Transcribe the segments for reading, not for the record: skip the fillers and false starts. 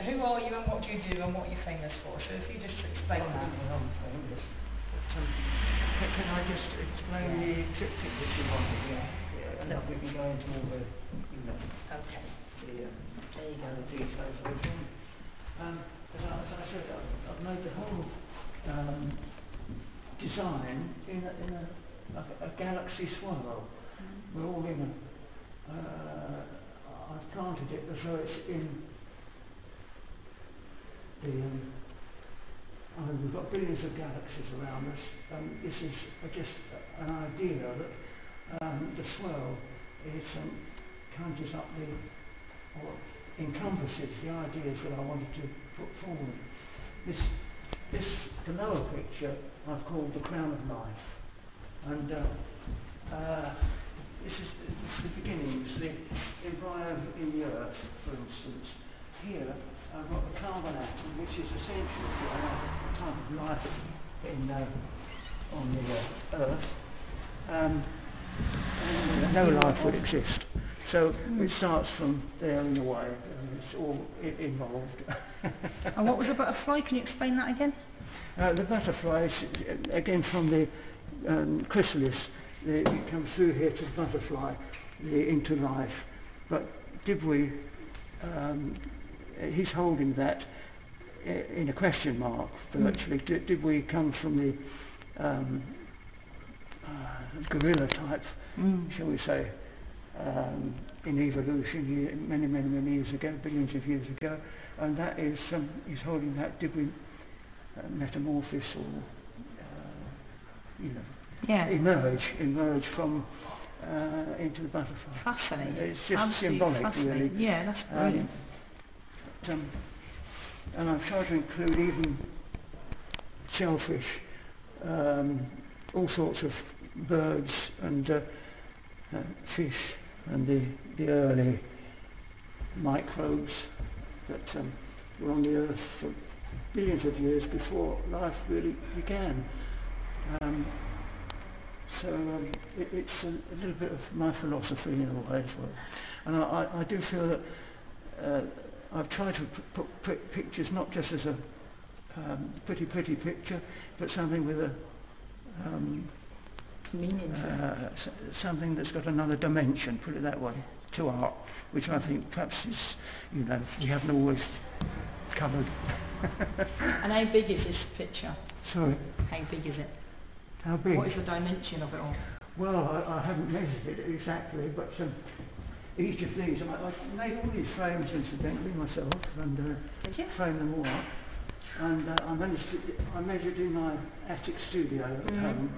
who are you and what do you do and what you're famous for? So if you just explain that. Well, I'm famous. But, can I just explain the triptych that you wanted? Yeah. And then we can go into all the, you know, Okay. the There you go. details of everything. As I said, I've made the whole design in a galaxy swirl. We're all in a, I've planted it as though it's in the, we've got billions of galaxies around us, and this is just an idea that the swirl is, conjures up or encompasses the ideas that I wanted to put forward. The lower picture I've called the crown of life, and this is the beginnings, the embryo in the earth, for instance. Here I've got the carbon atom, which is essential for a type of life on the earth. And no life would exist. So it starts from there in a way, and it's all involved. And what was the butterfly? Can you explain that again? The butterfly is, again, from the chrysalis. It comes through here to the butterfly, into life. But did we, he's holding that in a question mark, virtually. Did we come from the gorilla type, shall we say, in evolution many years ago, billions of years ago, and that is, he's holding that, did we metamorphose or, you know, emerge from into the butterfly. Fascinating. It's just absolutely symbolic, really. Yeah, that's brilliant. And I've tried to include even shellfish, all sorts of birds and fish, and the early microbes that were on the earth for billions of years before life really began. It's a little bit of my philosophy in a way as well. And I do feel that I've tried to put pictures not just as a pretty picture, but something with a meaning. Something that's got another dimension, put it that way, to art, which I think perhaps is, you know, we haven't always covered. And how big is this picture? Sorry? How big is it? How big? What is the dimension of it all? Well, I haven't measured it exactly, but each of these, I made all these frames incidentally myself, and framed them all up. And I measured in my attic studio at home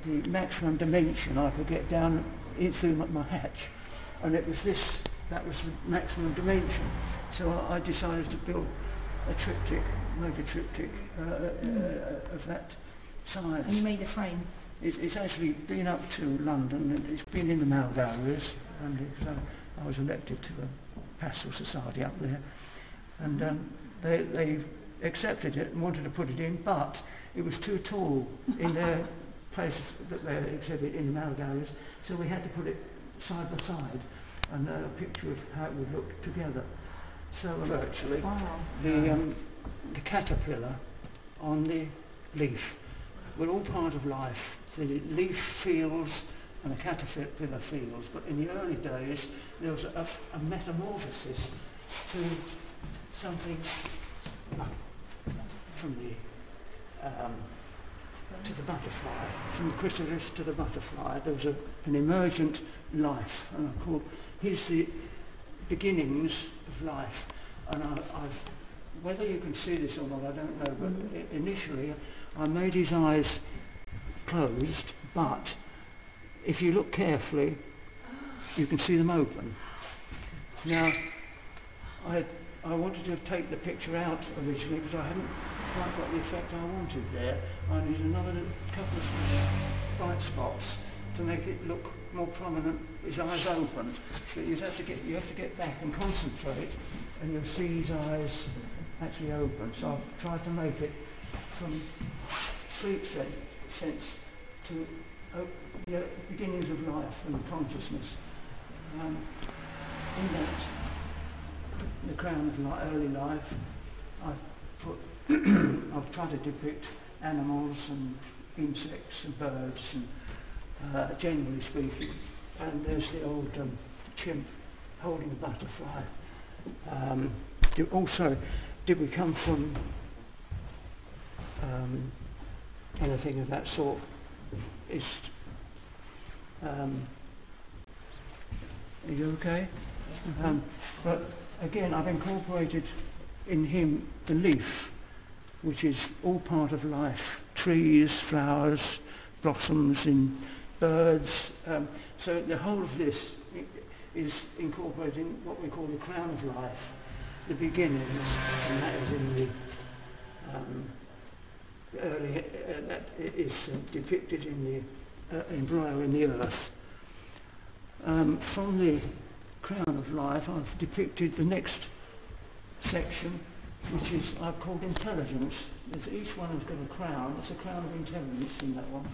the maximum dimension I could get down in through my hatch, and it was this. That was the maximum dimension. So I decided to build a triptych, make a triptych of that size. And you made a frame? It's actually been up to London, and it's been in the mail galleries, and I was elected to a Pastel society up there, and they accepted it and wanted to put it in, but it was too tall in their place that they exhibit in the mail galleries, so we had to put it side by side, and a picture of how it would look together. So virtually, the caterpillar on the leaf, we're all part of life. The leaf feels and the caterpillar feels, but in the early days there was a metamorphosis to something from the to the butterfly, from the chrysalis to the butterfly. There was an emergent life, and I called, here's the beginnings of life. And I've, whether you can see this or not, I don't know, but initially I made his eyes closed, but if you look carefully, you can see them open. Now, I wanted to take the picture out originally because I hadn't quite got the effect I wanted there. I needed another couple of bright spots to make it look more prominent, his eyes open. But you have to get back and concentrate, and you'll see his eyes actually open. So I've tried to make it from sleep sense to the beginnings of life and consciousness. In that the crown of early life, I've put I've tried to depict animals and insects and birds, and generally speaking. And there's the old chimp holding a butterfly. Did we come from anything of that sort? Are you okay? But again, I've incorporated in him the leaf, which is all part of life. Trees, flowers, blossoms, in birds. So the whole of this is incorporating what we call the crown of life, the beginnings, and that is in the early, that is depicted in the embryo in the earth. From the crown of life, I've depicted the next section, which is I've called intelligence. Each one has got a crown. It's a crown of intelligence in that one,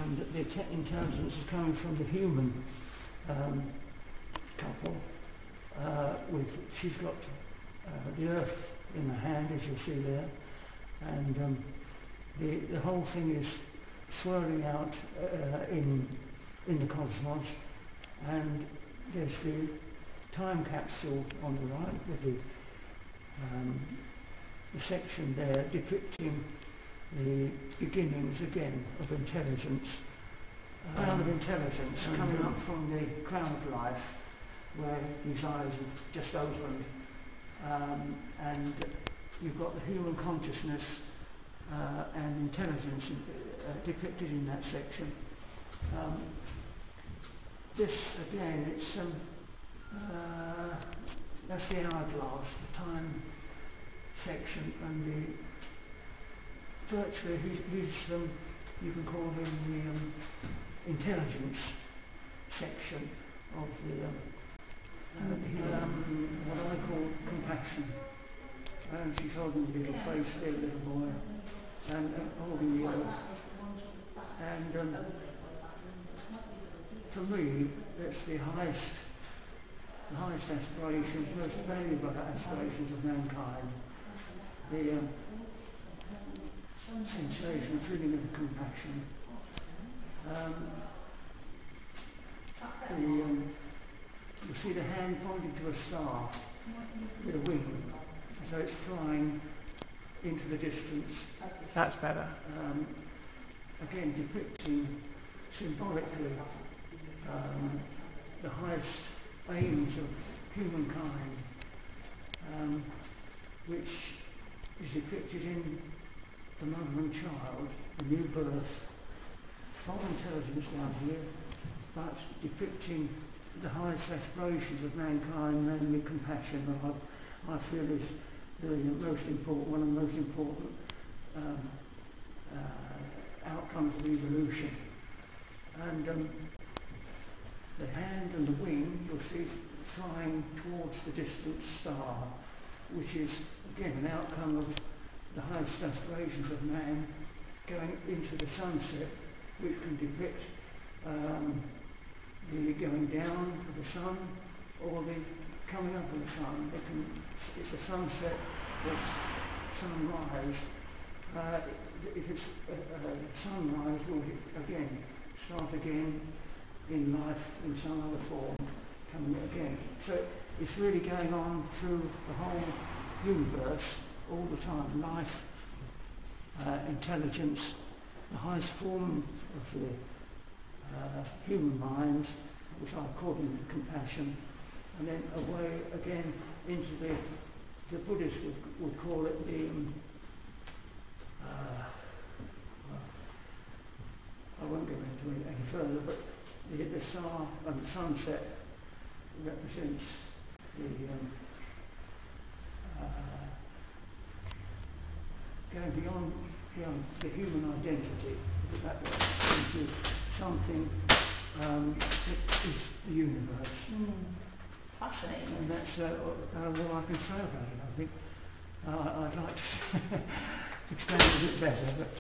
and the intelligence is coming from the human couple. She's got the earth in her hand, as you see there, and the whole thing is swirling out in the cosmos, and there's the time capsule on the right with the section there depicting the beginnings again of intelligence, crown of intelligence coming up from the crown of life, where his eyes are just opened, and you've got the human consciousness and intelligence depicted in that section. This again, it's that's the hourglass, the time section, and virtually he's you can call him the intelligence section of the what I call compassion. And she's holding the little face there, little boy, and holding the earth. And for me, that's the highest aspirations, most valuable aspirations of mankind. The sensation, feeling of compassion. You see the hand pointing to a star with a wing, so it's flying into the distance. That's better. Again, depicting symbolically the highest aims of humankind, which is depicted in the mother and child, the new birth, from intelligence down here, but depicting the highest aspirations of mankind, namely compassion, I feel is the most important, one of the most important outcomes of evolution. And the hand and the wing, you'll see flying towards the distant star, which is again an outcome of the highest aspirations of man, going into the sunset, which can depict the going down of the sun or the coming up of the sun. It's a sunset, it's sunrise. If it's sunrise, will again start again in life in some other form, coming again. So it's really going on through the whole universe all the time. Life, intelligence, the highest form of the human mind, which I call compassion, and then away again into the Buddhists would call it the I won't go into it any further, but the star and the sunset represents the going beyond the human identity, that into something that is the universe. Fascinating. And that's all I can say about it, I think. I'd like to explain it a bit better, but